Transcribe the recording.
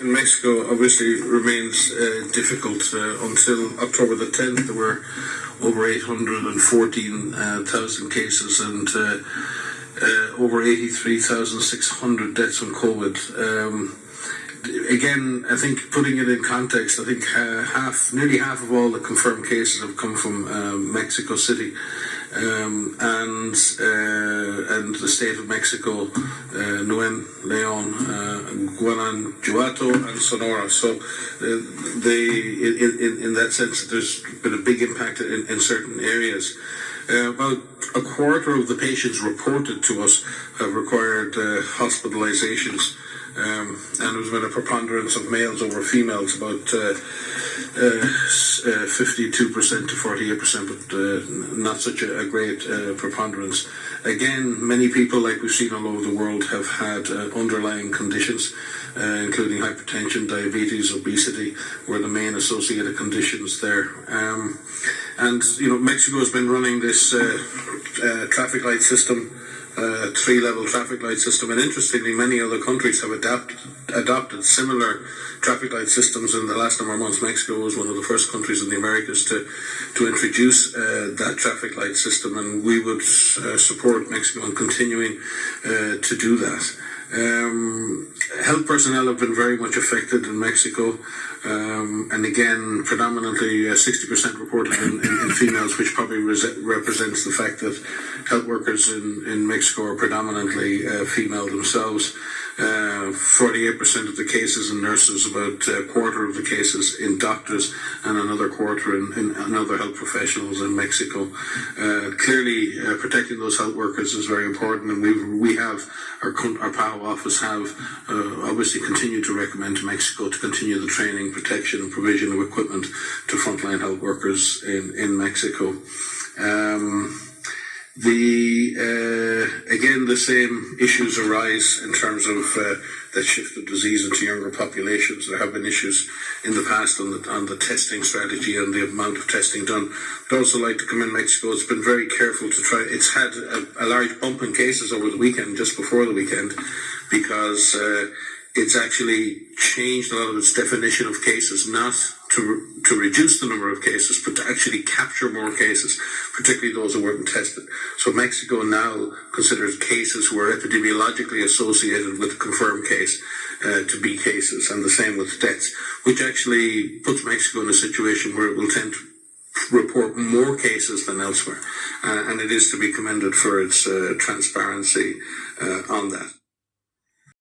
In Mexico, obviously, remains difficult. Until October the 10th, there were over 814,000 cases and over 83,600 deaths from COVID. Again, I think putting it in context, I think nearly half of all the confirmed cases have come from Mexico City. And the state of Mexico, Nuevo León, Guanajuato, and Sonora. So, in that sense, there's been a big impact in certain areas. About a quarter of the patients reported to us have required hospitalizations. And there's been a preponderance of males over females, about 52% to 48%, but not such a great preponderance. Again, many people, like we've seen all over the world, have had underlying conditions, including hypertension, diabetes, obesity, were the main associated conditions there. And, Mexico has been running this traffic light system, three-level traffic light system, and interestingly, many other countries have adopted similar traffic light systems in the last number of months. Mexico was one of the first countries in the Americas to introduce that traffic light system, and we would support Mexico in continuing to do that. Health personnel have been very much affected in Mexico, and again, predominantly 60% reported in females, which probably represents the fact that health workers in Mexico are predominantly female themselves. 48% of the cases in nurses, about a quarter of the cases in doctors, and another quarter in other health professionals in Mexico. Clearly, protecting those health workers is very important, and we have our PAHO office have obviously continued to recommend to Mexico to continue the training, protection, and provision of equipment to frontline health workers in Mexico. Again, the same issues arise in terms of the shift of disease into younger populations. There have been issues in the past on the testing strategy and the amount of testing done. I'd also like to commend Mexico. It's been very careful to try. It's had a large bump in cases over the weekend, just before the weekend, because it's actually changed a lot of its definition of cases, not to reduce the number of cases, but to actually capture more cases, particularly those who weren't tested. So Mexico now considers cases who are epidemiologically associated with a confirmed case to be cases, and the same with deaths, which actually puts Mexico in a situation where it will tend to report more cases than elsewhere. And it is to be commended for its transparency on that.